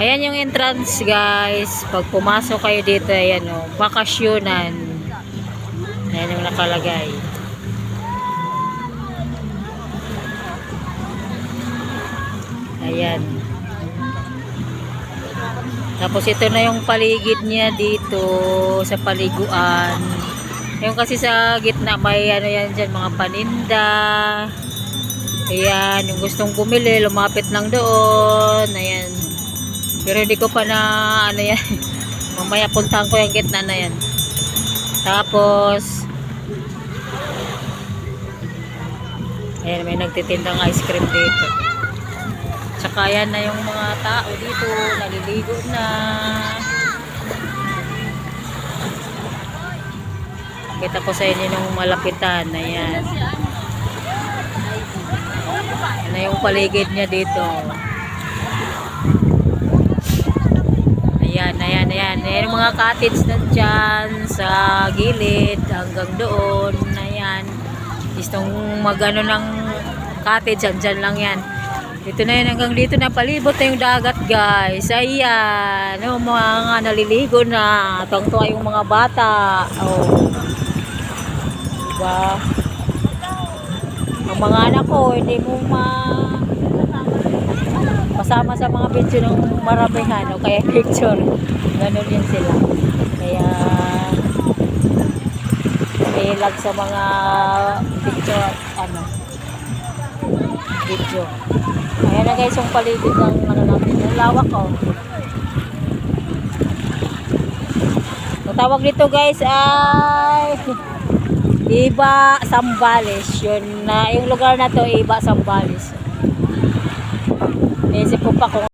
Ayan yung entrance guys. Pag pumasok kayo dito, ayan o, bakasyonan. Ayan yung nakalagay. Ayan. Tapos ito na yung paligid niya dito sa paliguan. Yung kasi sa gitna may ano yan dyan, mga paninda. Ayan, yung gustong bumili, lumapit lang doon. Ayan. Pero hindi ko pa na ano yan. Mamaya puntahan ko yung gitna na yan. Tapos ayan, may nagtitindang ice cream dito. Tsaka yan na yung mga tao dito, naliligo na. Kita ko sa inyo nung malapitan. Ayan. Yan na yung paligid niya dito. Ayan, ayan, ayan. Ayan yung mga cottage na dyan sa gilid hanggang doon. Ayan. Gustong magano ng cottage, dyan lang yan. Dito na yun, hanggang dito na palibot na yung dagat guys. Ayan, yung mga naliligo na, tuwang-tuwa yung mga bata. Oh. Diba? Ang mga anak ko, hindi mo pasama sa mga video ng maramihan o kaya picture. Ganun yun sila. Kaya ilag sa mga picture, video. Ayan na guys, yung paligid ng ano natin, yung lawak ko. Ang tawag dito guys ay Iba Zambales. Yun na, yung lugar na to Iba Zambales. Naisip ko pa kung